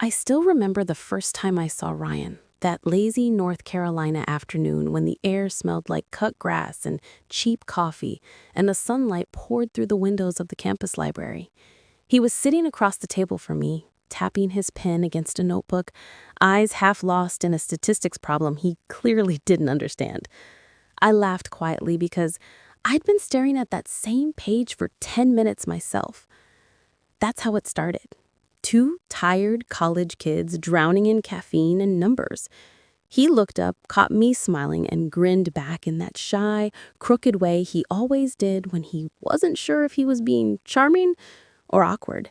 I still remember the first time I saw Ryan, that lazy North Carolina afternoon when the air smelled like cut grass and cheap coffee, and the sunlight poured through the windows of the campus library. He was sitting across the table from me, tapping his pen against a notebook, eyes half lost in a statistics problem he clearly didn't understand. I laughed quietly because I'd been staring at that same page for 10 minutes myself. That's how it started. Two tired college kids drowning in caffeine and numbers. He looked up, caught me smiling, and grinned back in that shy, crooked way he always did when he wasn't sure if he was being charming or awkward.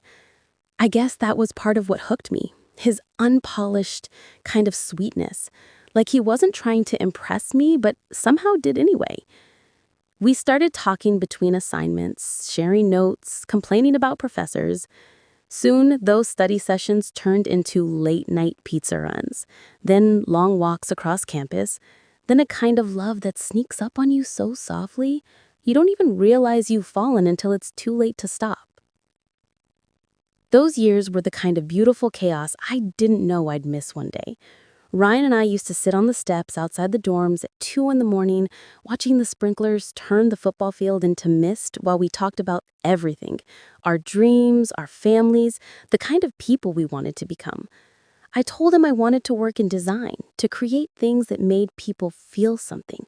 I guess that was part of what hooked me, his unpolished kind of sweetness. Like he wasn't trying to impress me, but somehow did anyway. We started talking between assignments, sharing notes, complaining about professors. Soon, those study sessions turned into late-night pizza runs, then long walks across campus, then a kind of love that sneaks up on you so softly, you don't even realize you've fallen until it's too late to stop. Those years were the kind of beautiful chaos I didn't know I'd miss one day. Ryan and I used to sit on the steps outside the dorms at 2 in the morning, watching the sprinklers turn the football field into mist while we talked about everything, our dreams, our families, the kind of people we wanted to become. I told him I wanted to work in design, to create things that made people feel something.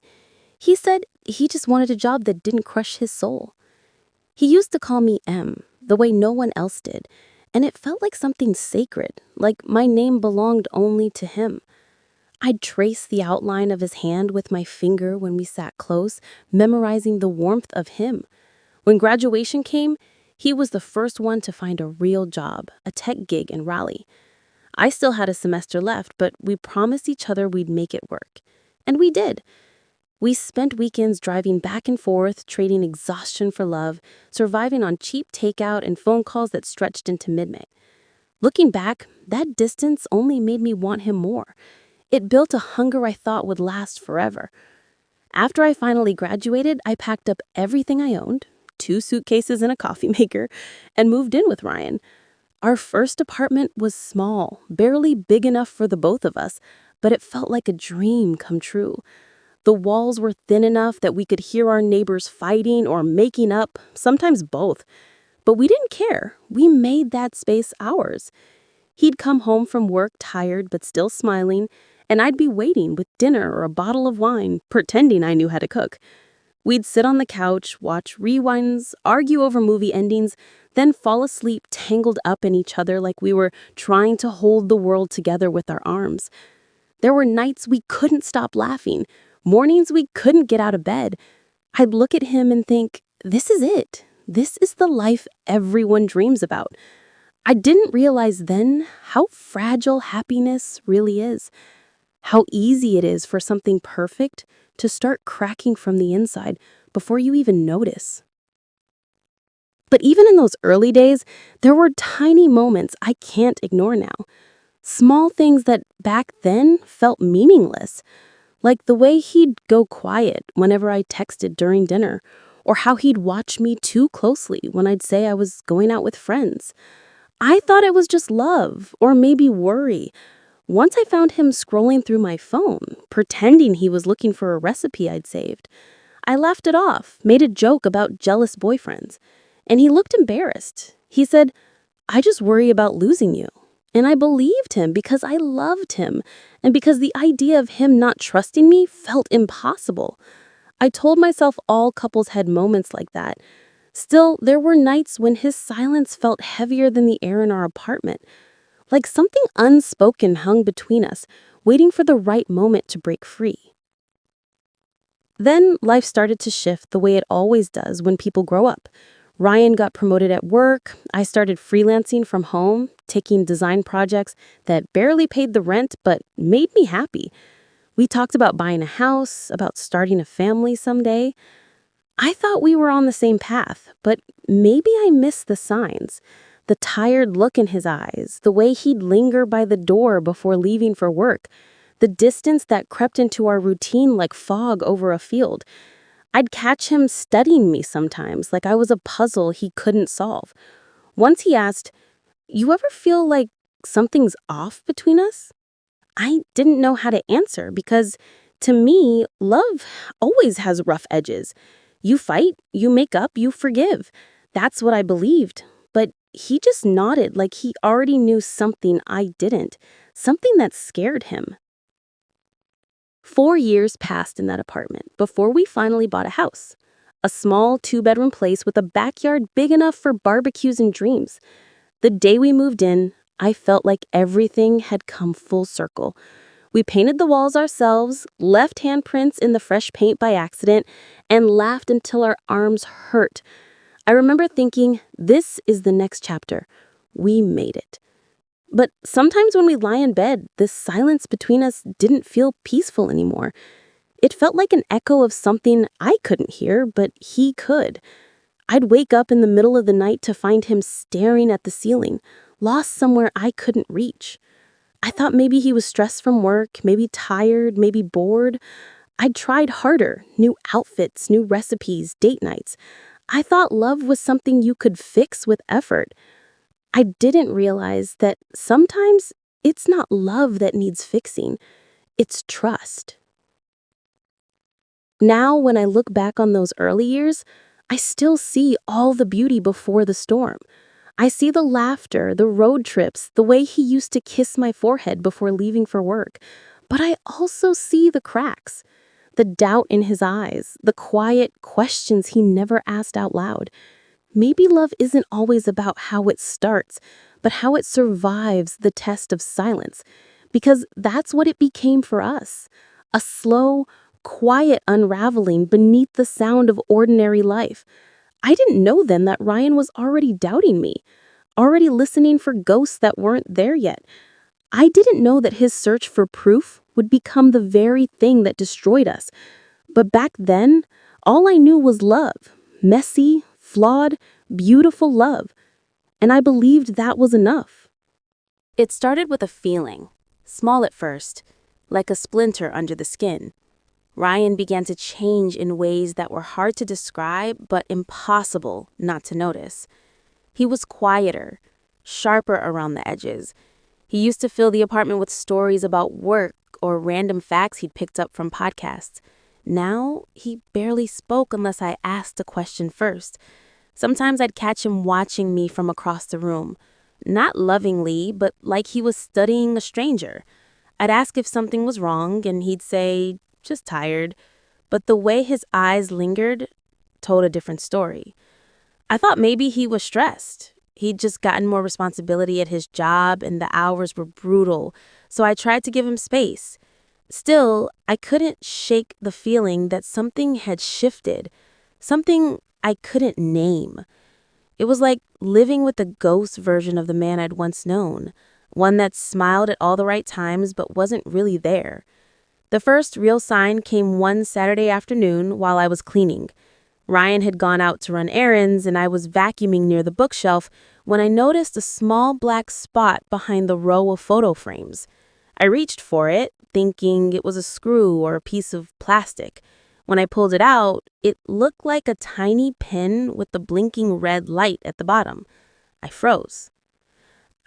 He said he just wanted a job that didn't crush his soul. He used to call me M, the way no one else did, and it felt like something sacred, like my name belonged only to him. I'd trace the outline of his hand with my finger when we sat close, memorizing the warmth of him. When graduation came, he was the first one to find a real job, a tech gig in Raleigh. I still had a semester left, but we promised each other we'd make it work. And we did. We spent weekends driving back and forth, trading exhaustion for love, surviving on cheap takeout and phone calls that stretched into midnight. Looking back, that distance only made me want him more. It built a hunger I thought would last forever. After I finally graduated, I packed up everything I owned, 2 suitcases and a coffee maker, and moved in with Ryan. Our first apartment was small, barely big enough for the both of us, but it felt like a dream come true. The walls were thin enough that we could hear our neighbors fighting or making up, sometimes both. But we didn't care. We made that space ours. He'd come home from work tired but still smiling, and I'd be waiting with dinner or a bottle of wine, pretending I knew how to cook. We'd sit on the couch, watch rewinds, argue over movie endings, then fall asleep tangled up in each other like we were trying to hold the world together with our arms. There were nights we couldn't stop laughing, mornings we couldn't get out of bed. I'd look at him and think, this is it. This is the life everyone dreams about. I didn't realize then how fragile happiness really is. How easy it is for something perfect to start cracking from the inside before you even notice. But even in those early days, there were tiny moments I can't ignore now. Small things that back then felt meaningless, like the way he'd go quiet whenever I texted during dinner, or how he'd watch me too closely when I'd say I was going out with friends. I thought it was just love, or maybe worry. Once I found him scrolling through my phone, pretending he was looking for a recipe I'd saved. I laughed it off, made a joke about jealous boyfriends, and he looked embarrassed. He said, "I just worry about losing you." And I believed him because I loved him, and because the idea of him not trusting me felt impossible. I told myself all couples had moments like that. Still, there were nights when his silence felt heavier than the air in our apartment. Like something unspoken hung between us, waiting for the right moment to break free. Then life started to shift the way it always does when people grow up. Ryan got promoted at work. I started freelancing from home, taking design projects that barely paid the rent but made me happy. We talked about buying a house, about starting a family someday. I thought we were on the same path, but maybe I missed the signs. The tired look in his eyes, the way he'd linger by the door before leaving for work, the distance that crept into our routine like fog over a field. I'd catch him studying me sometimes, like I was a puzzle he couldn't solve. Once he asked, "You ever feel like something's off between us? I didn't know how to answer because, to me, love always has rough edges. You fight, you make up, you forgive. That's what I believed. But he just nodded like he already knew something I didn't, something that scared him. 4 years passed in that apartment before we finally bought a house. A small two-bedroom place with a backyard big enough for barbecues and dreams. The day we moved in, I felt like everything had come full circle. We painted the walls ourselves, left handprints in the fresh paint by accident, and laughed until our arms hurt. I remember thinking, this is the next chapter. We made it. But sometimes when we lie in bed, the silence between us didn't feel peaceful anymore. It felt like an echo of something I couldn't hear, but he could. I'd wake up in the middle of the night to find him staring at the ceiling, lost somewhere I couldn't reach. I thought maybe he was stressed from work, maybe tired, maybe bored. I'd tried harder, new outfits, new recipes, date nights. I thought love was something you could fix with effort. I didn't realize that sometimes it's not love that needs fixing, it's trust. Now, when I look back on those early years, I still see all the beauty before the storm. I see the laughter, the road trips, the way he used to kiss my forehead before leaving for work. But I also see the cracks, the doubt in his eyes, the quiet questions he never asked out loud. Maybe love isn't always about how it starts, but how it survives the test of silence. Because that's what it became for us. A slow, quiet unraveling beneath the sound of ordinary life. I didn't know then that Ryan was already doubting me, already listening for ghosts that weren't there yet. I didn't know that his search for proof would become the very thing that destroyed us. But back then, all I knew was love. Messy, flawed, beautiful love. And I believed that was enough. It started with a feeling, small at first, like a splinter under the skin. Ryan began to change in ways that were hard to describe but impossible not to notice. He was quieter, sharper around the edges. He used to fill the apartment with stories about work or random facts he'd picked up from podcasts. Now, he barely spoke unless I asked a question first. Sometimes I'd catch him watching me from across the room. Not lovingly, but like he was studying a stranger. I'd ask if something was wrong, and he'd say, just tired. But the way his eyes lingered told a different story. I thought maybe he was stressed. He'd just gotten more responsibility at his job, and the hours were brutal, so I tried to give him space. Still, I couldn't shake the feeling that something had shifted, something I couldn't name. It was like living with a ghost version of the man I'd once known, one that smiled at all the right times but wasn't really there. The first real sign came one Saturday afternoon while I was cleaning. Ryan had gone out to run errands and I was vacuuming near the bookshelf when I noticed a small black spot behind the row of photo frames. I reached for it, thinking it was a screw or a piece of plastic. When I pulled it out, it looked like a tiny pin with the blinking red light at the bottom. I froze.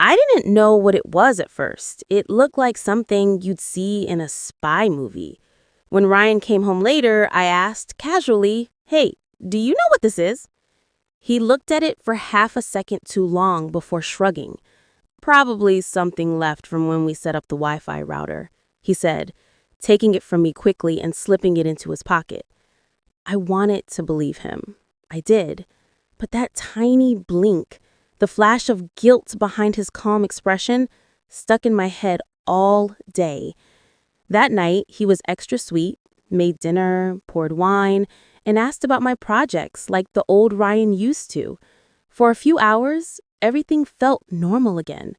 I didn't know what it was at first. It looked like something you'd see in a spy movie. When Ryan came home later, I asked casually, "Hey, do you know what this is?" He looked at it for half a second too long before shrugging. "Probably something left from when we set up the Wi-Fi router," he said, taking it from me quickly and slipping it into his pocket. I wanted to believe him. I did. But that tiny blink, the flash of guilt behind his calm expression, stuck in my head all day. That night, he was extra sweet, made dinner, poured wine, and asked about my projects like the old Ryan used to. For a few hours, everything felt normal again.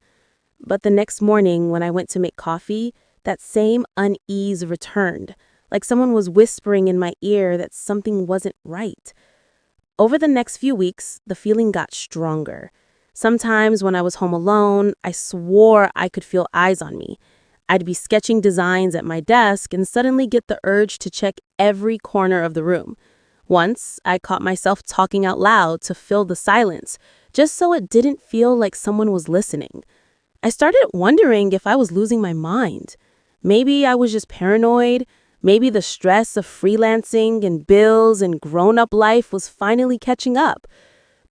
But the next morning, when I went to make coffee, that same unease returned, like someone was whispering in my ear that something wasn't right. Over the next few weeks, the feeling got stronger. Sometimes when I was home alone, I swore I could feel eyes on me. I'd be sketching designs at my desk and suddenly get the urge to check every corner of the room. Once, I caught myself talking out loud to fill the silence, just so it didn't feel like someone was listening. I started wondering if I was losing my mind. Maybe I was just paranoid. Maybe the stress of freelancing and bills and grown-up life was finally catching up.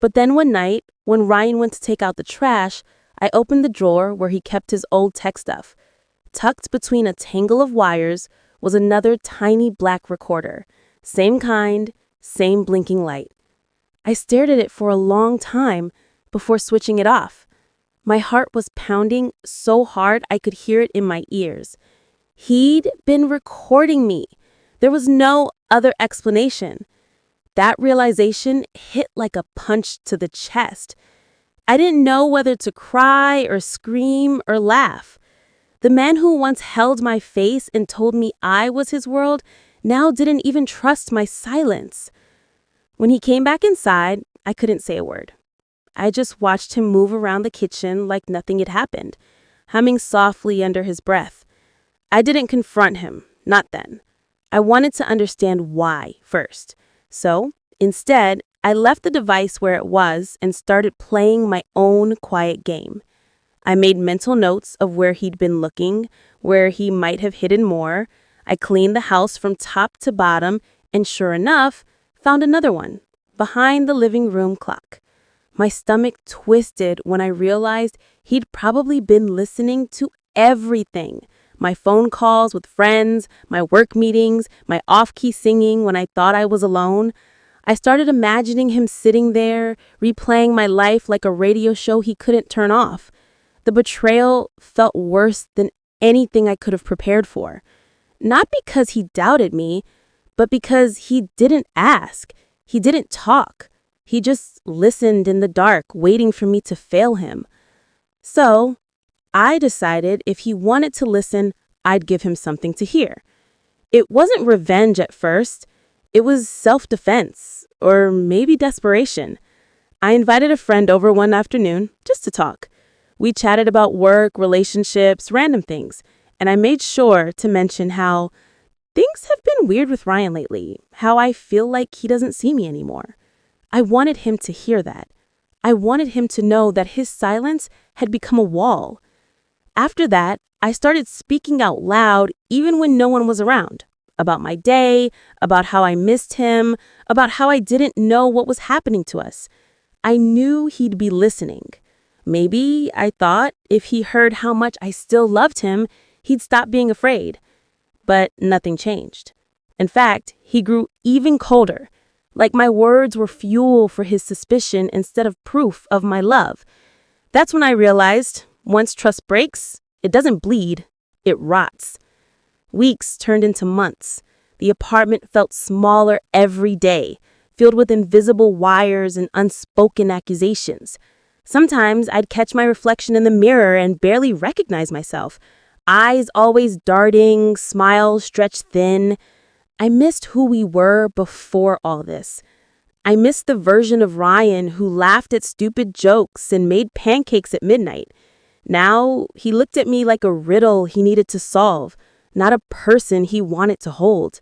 But then one night, when Ryan went to take out the trash, I opened the drawer where he kept his old tech stuff. Tucked between a tangle of wires was another tiny black recorder. Same kind, same blinking light. I stared at it for a long time before switching it off. My heart was pounding so hard I could hear it in my ears. He'd been recording me. There was no other explanation. That realization hit like a punch to the chest. I didn't know whether to cry or scream or laugh. The man who once held my face and told me I was his world now didn't even trust my silence. When he came back inside, I couldn't say a word. I just watched him move around the kitchen like nothing had happened, humming softly under his breath. I didn't confront him, not then. I wanted to understand why first. So, instead, I left the device where it was and started playing my own quiet game. I made mental notes of where he'd been looking, where he might have hidden more. I cleaned the house from top to bottom and sure enough, found another one, behind the living room clock. My stomach twisted when I realized he'd probably been listening to everything. My phone calls with friends, my work meetings, my off-key singing when I thought I was alone. I started imagining him sitting there, replaying my life like a radio show he couldn't turn off. The betrayal felt worse than anything I could have prepared for. Not because he doubted me, but because he didn't ask. He didn't talk. He just listened in the dark, waiting for me to fail him. So, I decided if he wanted to listen, I'd give him something to hear. It wasn't revenge at first. It was self-defense, or maybe desperation. I invited a friend over one afternoon just to talk. We chatted about work, relationships, random things, and I made sure to mention how things have been weird with Ryan lately, how I feel like he doesn't see me anymore. I wanted him to hear that. I wanted him to know that his silence had become a wall. After that, I started speaking out loud even when no one was around, about my day, about how I missed him, about how I didn't know what was happening to us. I knew he'd be listening. Maybe, I thought, if he heard how much I still loved him, he'd stop being afraid. But nothing changed. In fact, he grew even colder, like my words were fuel for his suspicion instead of proof of my love. That's when I realized, once trust breaks, it doesn't bleed, it rots. Weeks turned into months. The apartment felt smaller every day, filled with invisible wires and unspoken accusations. Sometimes I'd catch my reflection in the mirror and barely recognize myself. Eyes always darting, smiles stretched thin. I missed who we were before all this. I missed the version of Ryan who laughed at stupid jokes and made pancakes at midnight. Now, he looked at me like a riddle he needed to solve, not a person he wanted to hold.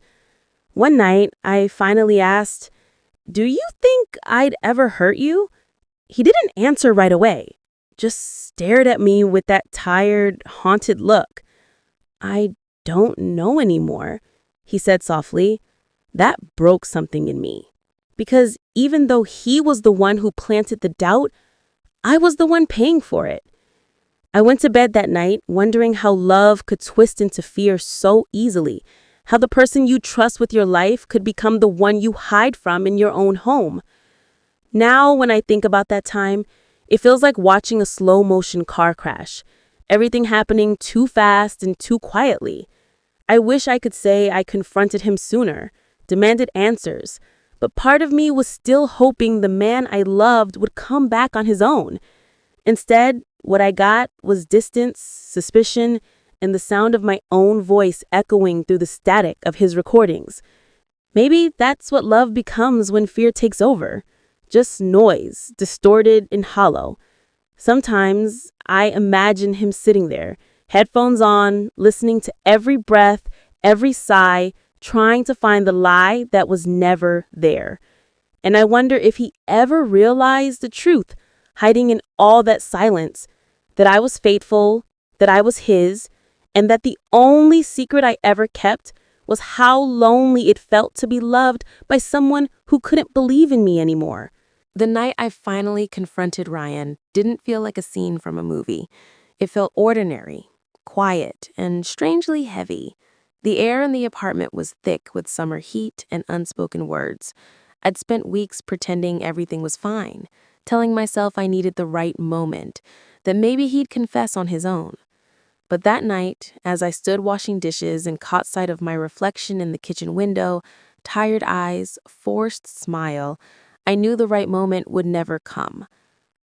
One night, I finally asked, "Do you think I'd ever hurt you?" He didn't answer right away, just stared at me with that tired, haunted look. "I don't know anymore," he said softly. That broke something in me. Because even though he was the one who planted the doubt, I was the one paying for it. I went to bed that night wondering how love could twist into fear so easily, how the person you trust with your life could become the one you hide from in your own home. Now, when I think about that time, it feels like watching a slow-motion car crash, everything happening too fast and too quietly. I wish I could say I confronted him sooner, demanded answers, but part of me was still hoping the man I loved would come back on his own. Instead, what I got was distance, suspicion, and the sound of my own voice echoing through the static of his recordings. Maybe that's what love becomes when fear takes over. Just noise, distorted and hollow. Sometimes I imagine him sitting there, headphones on, listening to every breath, every sigh, trying to find the lie that was never there. And I wonder if he ever realized the truth, hiding in all that silence, that I was faithful, that I was his, and that the only secret I ever kept was how lonely it felt to be loved by someone who couldn't believe in me anymore. The night I finally confronted Ryan didn't feel like a scene from a movie. It felt ordinary, quiet, and strangely heavy. The air in the apartment was thick with summer heat and unspoken words. I'd spent weeks pretending everything was fine, telling myself I needed the right moment, that maybe he'd confess on his own. But that night, as I stood washing dishes and caught sight of my reflection in the kitchen window, tired eyes, forced smile, I knew the right moment would never come.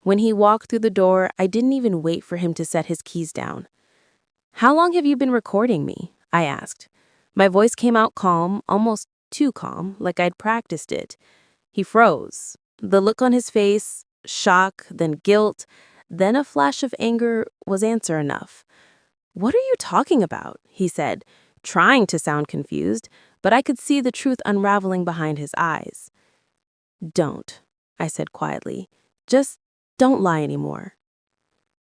When he walked through the door, I didn't even wait for him to set his keys down. "How long have you been recording me?" I asked. My voice came out calm, almost too calm, like I'd practiced it. He froze. The look on his face, shock, then guilt, then a flash of anger was answer enough. "What are you talking about?" he said, trying to sound confused, but I could see the truth unraveling behind his eyes. "Don't," I said quietly. "Just don't lie anymore."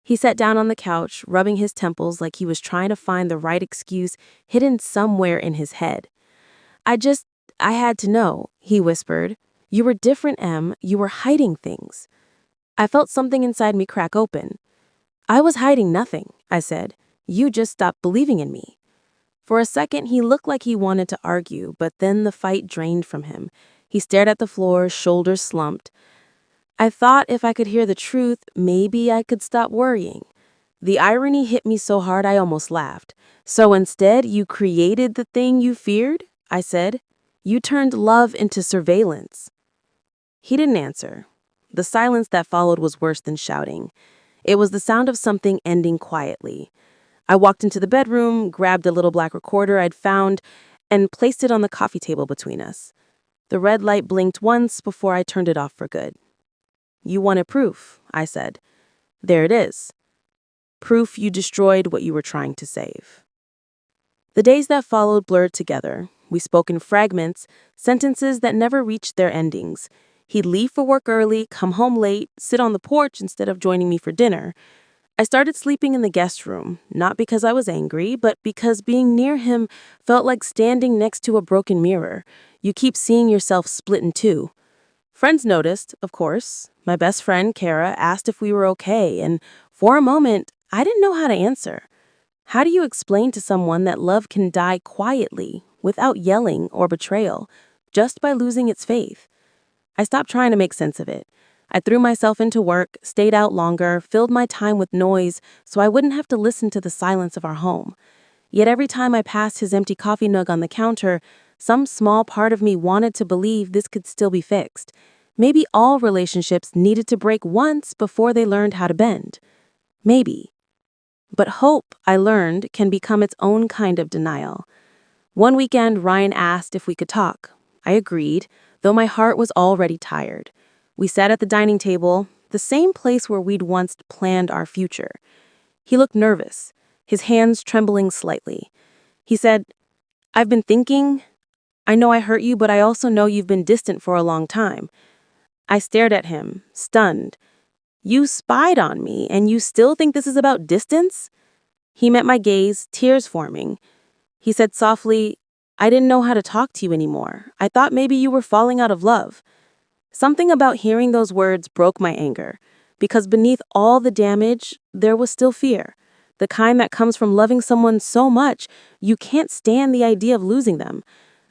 He sat down on the couch, rubbing his temples like he was trying to find the right excuse hidden somewhere in his head. I I had to know," he whispered. "You were different, Em. You were hiding things." I felt something inside me crack open. "I was hiding nothing," I said. "You just stopped believing in me." For a second, he looked like he wanted to argue, but then the fight drained from him. He stared at the floor, shoulders slumped. I thought if I could hear the truth, maybe I could stop worrying. The irony hit me so hard I almost laughed. "So instead, you created the thing you feared?" I said. "You turned love into surveillance." He didn't answer. The silence that followed was worse than shouting. It was the sound of something ending quietly. I walked into the bedroom, grabbed a little black recorder I'd found, and placed it on the coffee table between us. The red light blinked once before I turned it off for good. "You wanted proof," I said. "There it is. Proof you destroyed what you were trying to save." The days that followed blurred together. We spoke in fragments, sentences that never reached their endings. He'd leave for work early, come home late, sit on the porch instead of joining me for dinner. I started sleeping in the guest room, not because I was angry, but because being near him felt like standing next to a broken mirror. You keep seeing yourself split in two. Friends noticed, of course. My best friend, Kara, asked if we were okay, and for a moment, I didn't know how to answer. How do you explain to someone that love can die quietly, without yelling or betrayal, just by losing its faith? I stopped trying to make sense of it. I threw myself into work, stayed out longer, filled my time with noise so I wouldn't have to listen to the silence of our home. Yet every time I passed his empty coffee mug on the counter, some small part of me wanted to believe this could still be fixed. Maybe all relationships needed to break once before they learned how to bend. Maybe. But hope, I learned, can become its own kind of denial. One weekend, Ryan asked if we could talk. I agreed, though my heart was already tired. We sat at the dining table, the same place where we'd once planned our future. He looked nervous, his hands trembling slightly. He said, "I've been thinking. I know I hurt you, but I also know you've been distant for a long time." I stared at him, stunned. "You spied on me, and you still think this is about distance?" He met my gaze, tears forming. He said softly, "I didn't know how to talk to you anymore. I thought maybe you were falling out of love." Something about hearing those words broke my anger, because beneath all the damage, there was still fear, the kind that comes from loving someone so much you can't stand the idea of losing them.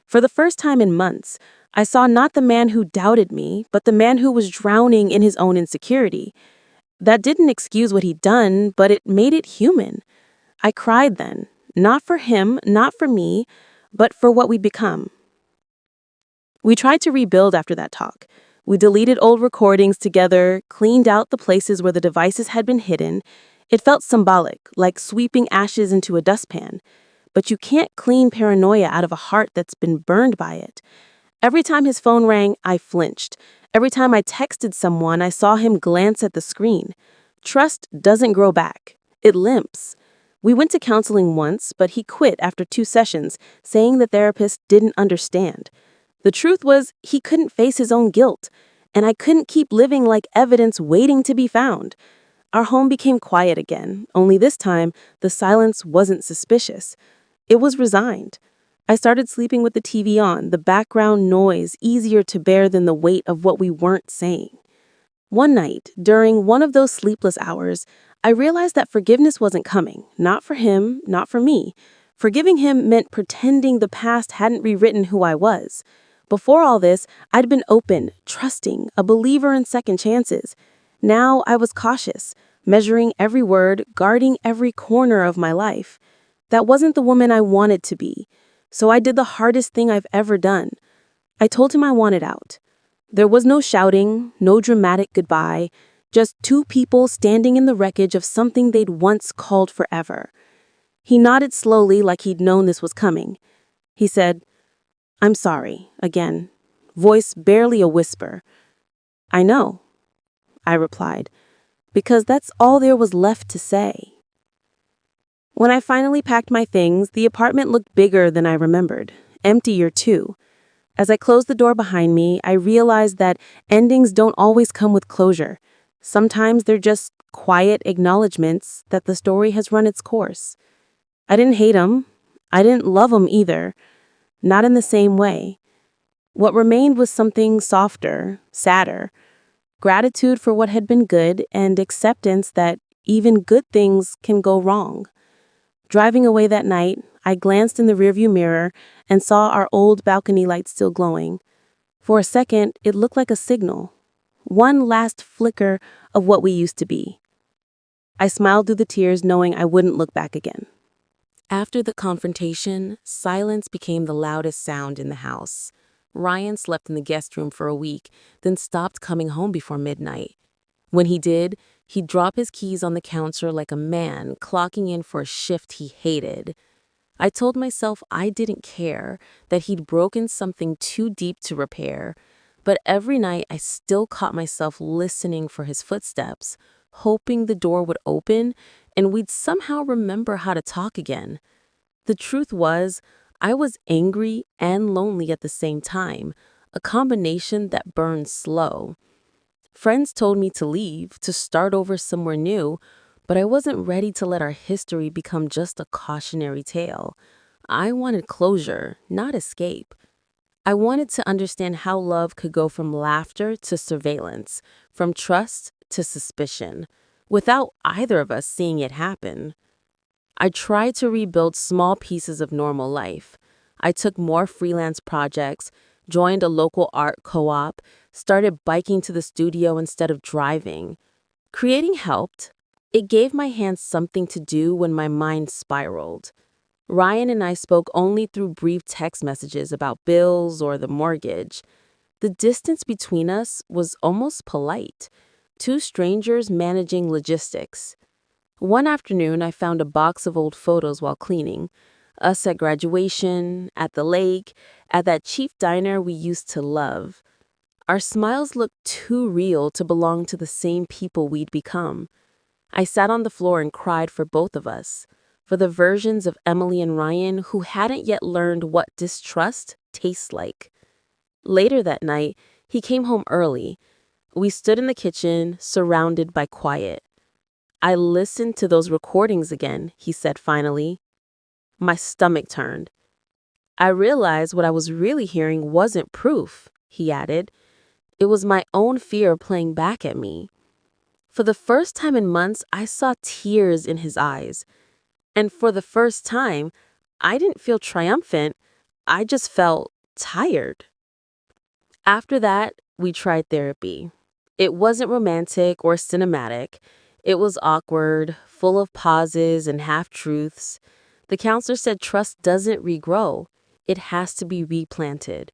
For the first time in months, I saw not the man who doubted me, but the man who was drowning in his own insecurity. That didn't excuse what he'd done, but it made it human. I cried then, not for him, not for me, but for what we'd become. We tried to rebuild after that talk. We deleted old recordings together, cleaned out the places where the devices had been hidden. It felt symbolic, like sweeping ashes into a dustpan. But you can't clean paranoia out of a heart that's been burned by it. Every time his phone rang, I flinched. Every time I texted someone, I saw him glance at the screen. Trust doesn't grow back. It limps. We went to counseling once, but he quit after 2 sessions, saying the therapist didn't understand. The truth was, he couldn't face his own guilt, and I couldn't keep living like evidence waiting to be found. Our home became quiet again, only this time, the silence wasn't suspicious. It was resigned. I started sleeping with the TV on, the background noise easier to bear than the weight of what we weren't saying. One night, during one of those sleepless hours, I realized that forgiveness wasn't coming, not for him, not for me. Forgiving him meant pretending the past hadn't rewritten who I was. Before all this, I'd been open, trusting, a believer in second chances. Now I was cautious, measuring every word, guarding every corner of my life. That wasn't the woman I wanted to be. So I did the hardest thing I've ever done. I told him I wanted out. There was no shouting, no dramatic goodbye, just two people standing in the wreckage of something they'd once called forever. He nodded slowly like he'd known this was coming. He said, "I'm sorry," again, voice barely a whisper. "I know," I replied, because that's all there was left to say. When I finally packed my things, the apartment looked bigger than I remembered, emptier too. As I closed the door behind me, I realized that endings don't always come with closure. Sometimes they're just quiet acknowledgments that the story has run its course. I didn't hate him. I didn't love him either. Not in the same way. What remained was something softer, sadder. Gratitude for what had been good and acceptance that even good things can go wrong. Driving away that night, I glanced in the rearview mirror and saw our old balcony light still glowing. For a second, it looked like a signal. One last flicker of what we used to be. I smiled through the tears, knowing I wouldn't look back again. After the confrontation, silence became the loudest sound in the house. Ryan slept in the guest room for a week, then stopped coming home before midnight. When he did, he'd drop his keys on the counter like a man clocking in for a shift he hated. I told myself I didn't care, that he'd broken something too deep to repair. But every night I still caught myself listening for his footsteps, hoping the door would open and we'd somehow remember how to talk again. The truth was, I was angry and lonely at the same time, a combination that burned slow. Friends told me to leave, to start over somewhere new, but I wasn't ready to let our history become just a cautionary tale. I wanted closure, not escape. I wanted to understand how love could go from laughter to surveillance, from trust to suspicion, without either of us seeing it happen. I tried to rebuild small pieces of normal life. I took more freelance projects, joined a local art co-op, started biking to the studio instead of driving. Creating helped. It gave my hands something to do when my mind spiraled. Ryan and I spoke only through brief text messages about bills or the mortgage. The distance between us was almost polite. Two strangers managing logistics. One afternoon, I found a box of old photos while cleaning. Us at graduation, at the lake, at that cheap diner we used to love. Our smiles looked too real to belong to the same people we'd become. I sat on the floor and cried for both of us, for the versions of Emily and Ryan who hadn't yet learned what distrust tastes like. Later that night, he came home early. We stood in the kitchen, surrounded by quiet. "I listened to those recordings again," he said finally. My stomach turned. "I realized what I was really hearing wasn't proof," he added. "It was my own fear playing back at me." For the first time in months, I saw tears in his eyes. And for the first time, I didn't feel triumphant. I just felt tired. After that, we tried therapy. It wasn't romantic or cinematic. It was awkward, full of pauses and half-truths. The counselor said trust doesn't regrow. It has to be replanted.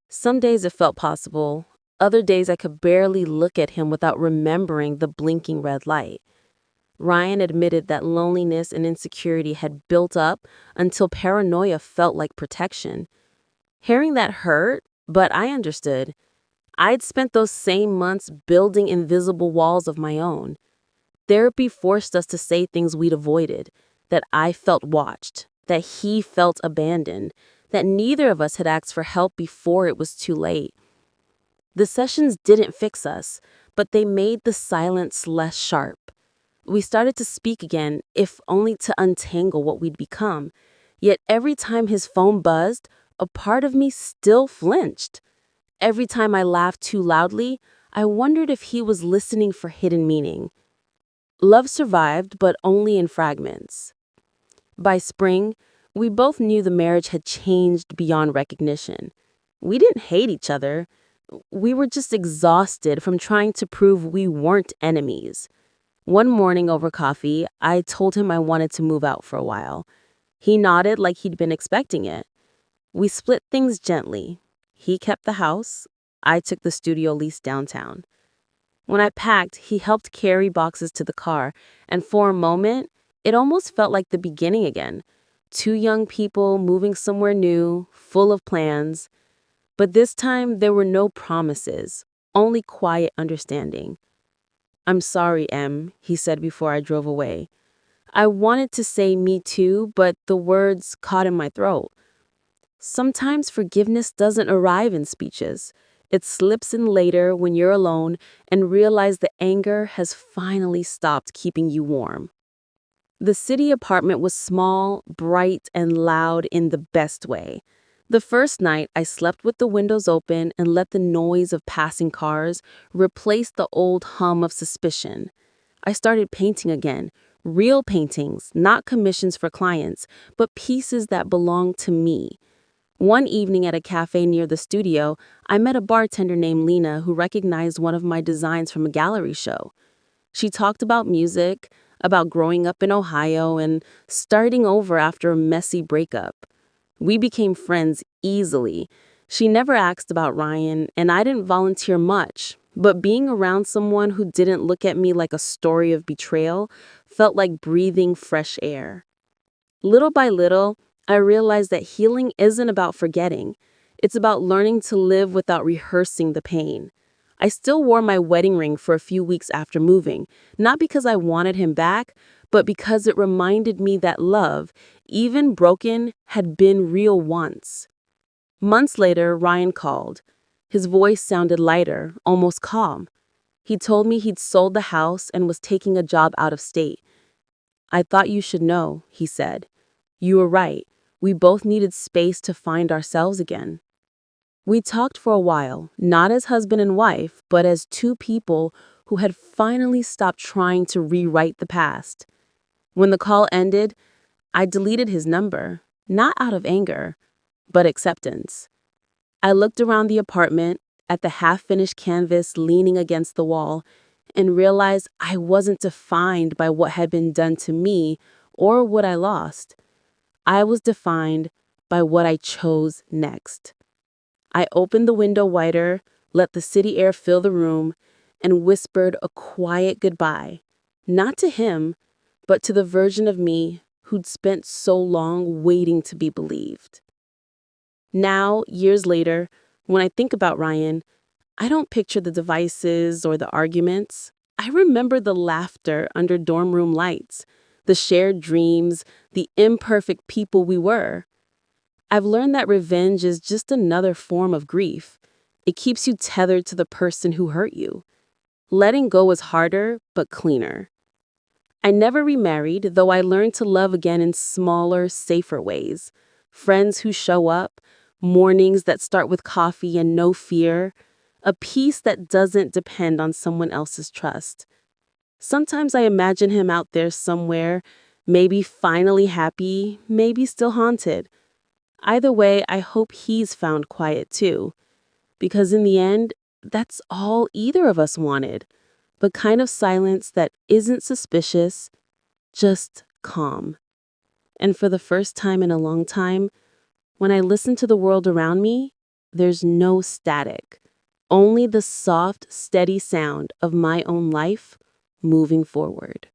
Some days it felt possible. Other days I could barely look at him without remembering the blinking red light. Ryan admitted that loneliness and insecurity had built up until paranoia felt like protection. Hearing that hurt, but I understood. I'd spent those same months building invisible walls of my own. Therapy forced us to say things we'd avoided, that I felt watched, that he felt abandoned, that neither of us had asked for help before it was too late. The sessions didn't fix us, but they made the silence less sharp. We started to speak again, if only to untangle what we'd become. Yet every time his phone buzzed, a part of me still flinched. Every time I laughed too loudly, I wondered if he was listening for hidden meaning. Love survived, but only in fragments. By spring, we both knew the marriage had changed beyond recognition. We didn't hate each other. We were just exhausted from trying to prove we weren't enemies. One morning over coffee, I told him I wanted to move out for a while. He nodded like he'd been expecting it. We split things gently. He kept the house. I took the studio lease downtown. When I packed, he helped carry boxes to the car, and for a moment, it almost felt like the beginning again. Two young people moving somewhere new, full of plans. But this time, there were no promises, only quiet understanding. "I'm sorry, Em," he said before I drove away. I wanted to say me too, but the words caught in my throat. Sometimes forgiveness doesn't arrive in speeches. It slips in later when you're alone and realize the anger has finally stopped keeping you warm. The city apartment was small, bright, and loud in the best way. The first night, I slept with the windows open and let the noise of passing cars replace the old hum of suspicion. I started painting again, real paintings, not commissions for clients, but pieces that belonged to me. One evening at a cafe near the studio, I met a bartender named Lena who recognized one of my designs from a gallery show. She talked about music, about growing up in Ohio, and starting over after a messy breakup. We became friends easily. She never asked about Ryan, and I didn't volunteer much, but being around someone who didn't look at me like a story of betrayal felt like breathing fresh air. Little by little, I realized that healing isn't about forgetting. It's about learning to live without rehearsing the pain. I still wore my wedding ring for a few weeks after moving, not because I wanted him back, but because it reminded me that love, even broken, had been real once. Months later, Ryan called. His voice sounded lighter, almost calm. He told me he'd sold the house and was taking a job out of state. "I thought you should know," he said. "You were right. We both needed space to find ourselves again." We talked for a while, not as husband and wife, but as two people who had finally stopped trying to rewrite the past. When the call ended, I deleted his number, not out of anger, but acceptance. I looked around the apartment, at the half-finished canvas leaning against the wall, and realized I wasn't defined by what had been done to me or what I lost. I was defined by what I chose next. I opened the window wider, let the city air fill the room, and whispered a quiet goodbye, not to him, but to the version of me who'd spent so long waiting to be believed. Now, years later, when I think about Ryan, I don't picture the devices or the arguments. I remember the laughter under dorm room lights, the shared dreams, the imperfect people we were. I've learned that revenge is just another form of grief. It keeps you tethered to the person who hurt you. Letting go is harder, but cleaner. I never remarried, though I learned to love again in smaller, safer ways. Friends who show up, mornings that start with coffee and no fear, a peace that doesn't depend on someone else's trust. Sometimes I imagine him out there somewhere, maybe finally happy, maybe still haunted. Either way, I hope he's found quiet too, because in the end, that's all either of us wanted. The kind of silence that isn't suspicious, just calm. And for the first time in a long time, when I listen to the world around me, there's no static, only the soft, steady sound of my own life moving forward.